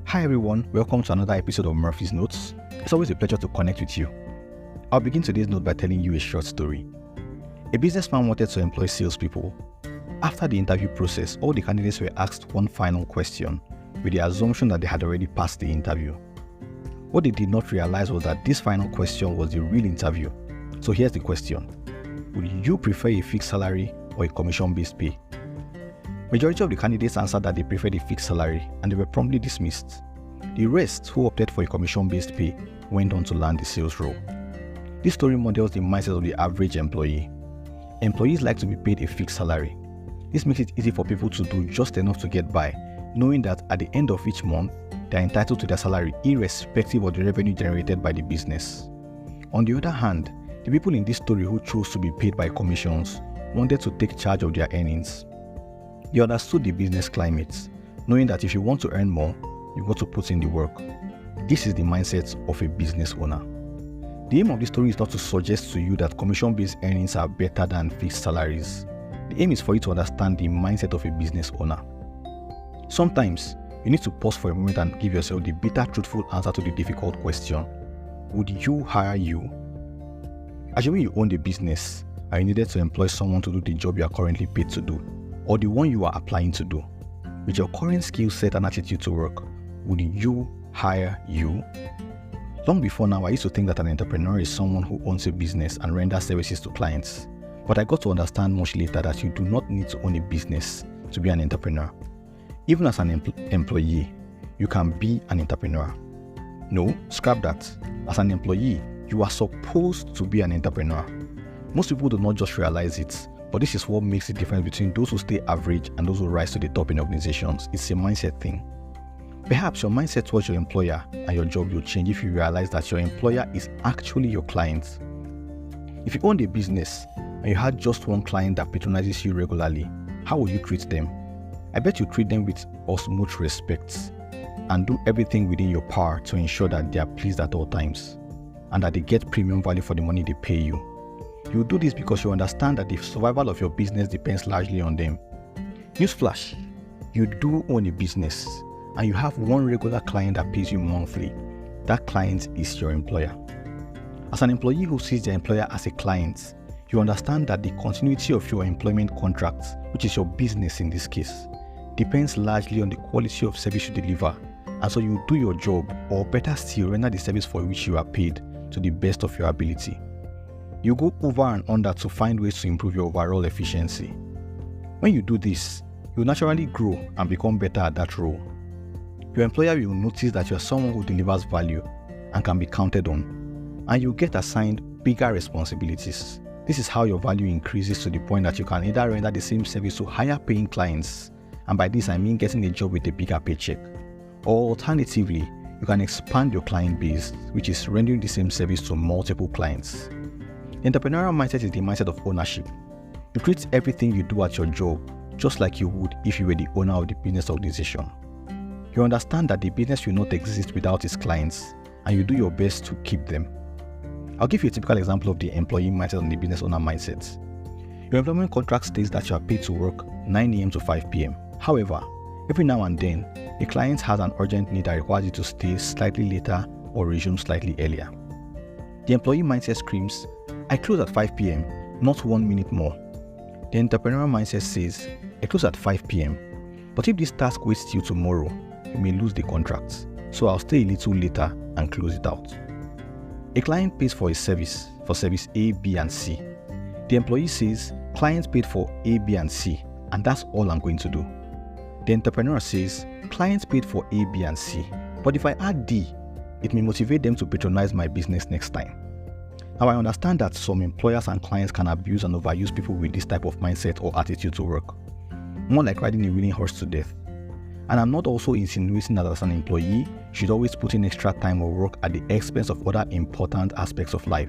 Hi everyone, welcome to another episode of Murphy's Notes. It's always a pleasure to connect with you. I'll begin today's note by telling you a short story. A businessman wanted to employ salespeople. After the interview process, all the candidates were asked one final question with the assumption that they had already passed the interview. What they did not realize was that this final question was the real interview. So here's the question. Would you prefer a fixed salary or a commission-based pay? Majority of the candidates answered that they preferred a fixed salary and they were promptly dismissed. The rest, who opted for a commission-based pay, went on to land the sales role. This story models the mindset of the average employee. Employees like to be paid a fixed salary. This makes it easy for people to do just enough to get by, knowing that at the end of each month, they are entitled to their salary irrespective of the revenue generated by the business. On the other hand, the people in this story who chose to be paid by commissions wanted to take charge of their earnings. They understood the business climate, knowing that if you want to earn more, you've got to put in the work. This is the mindset of a business owner. The aim of this story is not to suggest to you that commission-based earnings are better than fixed salaries. The aim is for you to understand the mindset of a business owner. Sometimes, you need to pause for a moment and give yourself the bitter, truthful answer to the difficult question. Would you hire you? Assuming you own the business and you needed to employ someone to do the job you are currently paid to do, or the one you are applying to do. With your current skill set and attitude to work, would you hire you? Long before now, I used to think that an entrepreneur is someone who owns a business and renders services to clients. But I got to understand much later that you do not need to own a business to be an entrepreneur. Even as an employee, you can be an entrepreneur. No, scrap that. As an employee, you are supposed to be an entrepreneur. Most people do not just realize it, but this is what makes the difference between those who stay average and those who rise to the top in organizations. It's a mindset thing. Perhaps your mindset towards your employer and your job will change if you realize that your employer is actually your client. If you owned a business and you had just one client that patronizes you regularly, how would you treat them? I bet you treat them with utmost respect and do everything within your power to ensure that they are pleased at all times and that they get premium value for the money they pay you. You do this because you understand that the survival of your business depends largely on them. Newsflash, you do own a business and you have one regular client that pays you monthly. That client is your employer. As an employee who sees their employer as a client, you understand that the continuity of your employment contract, which is your business in this case, depends largely on the quality of service you deliver, and so you do your job, or better still, render the service for which you are paid to the best of your ability. You go over and under to find ways to improve your overall efficiency. When you do this, you naturally grow and become better at that role. Your employer will notice that you are someone who delivers value and can be counted on, and you get assigned bigger responsibilities. This is how your value increases to the point that you can either render the same service to higher paying clients, and by this I mean getting a job with a bigger paycheck, or alternatively, you can expand your client base, which is rendering the same service to multiple clients. The entrepreneurial mindset is the mindset of ownership. You treat everything you do at your job just like you would if you were the owner of the business organization. You understand that the business will not exist without its clients, and you do your best to keep them. I'll give you a typical example of the employee mindset and the business owner mindset. Your employment contract states that you are paid to work 9 a.m. to 5 p.m. However, every now and then, a client has an urgent need that requires you to stay slightly later or resume slightly earlier. The employee mindset screams, I close at 5 p.m., not 1 minute more. The entrepreneurial mindset says, I close at 5 p.m., but if this task waits till tomorrow, you may lose the contract, so I'll stay a little later and close it out. A client pays for a service, for service A, B, and C. The employee says, client paid for A, B, and C, and that's all I'm going to do. The entrepreneur says, clients paid for A, B, and C, but if I add D, it may motivate them to patronize my business next time. Now, I understand that some employers and clients can abuse and overuse people with this type of mindset or attitude to work, more like riding a willing horse to death. And I'm not also insinuating that as an employee, you should always put in extra time or work at the expense of other important aspects of life.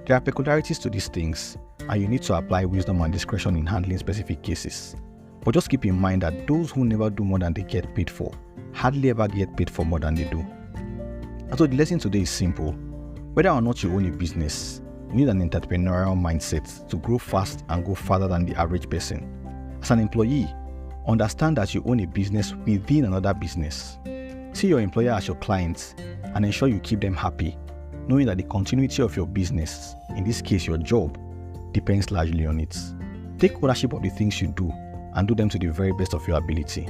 There are peculiarities to these things, and you need to apply wisdom and discretion in handling specific cases. But just keep in mind that those who never do more than they get paid for hardly ever get paid for more than they do. And so the lesson today is simple. Whether or not you own a business, you need an entrepreneurial mindset to grow fast and go farther than the average person. As an employee, understand that you own a business within another business. See your employer as your client and ensure you keep them happy, knowing that the continuity of your business, in this case your job, depends largely on it. Take ownership of the things you do and do them to the very best of your ability.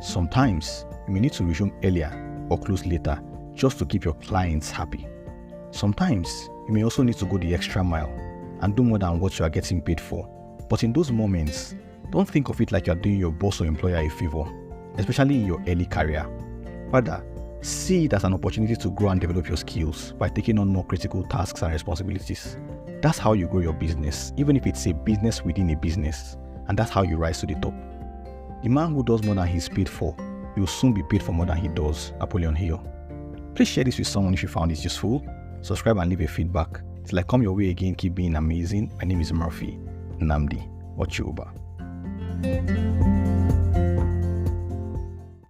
Sometimes, you may need to resume earlier or close later just to keep your clients happy. Sometimes, you may also need to go the extra mile and do more than what you are getting paid for. But in those moments, don't think of it like you are doing your boss or employer a favor, especially in your early career. Rather, see it as an opportunity to grow and develop your skills by taking on more critical tasks and responsibilities. That's how you grow your business, even if it's a business within a business, and that's how you rise to the top. The man who does more than he's paid for, he will soon be paid for more than he does. Napoleon Hill. Please share this with someone if you found it useful. Subscribe and leave a feedback. Till I come your way again, keep being amazing. My name is Murphy Nnamdi Ochuba.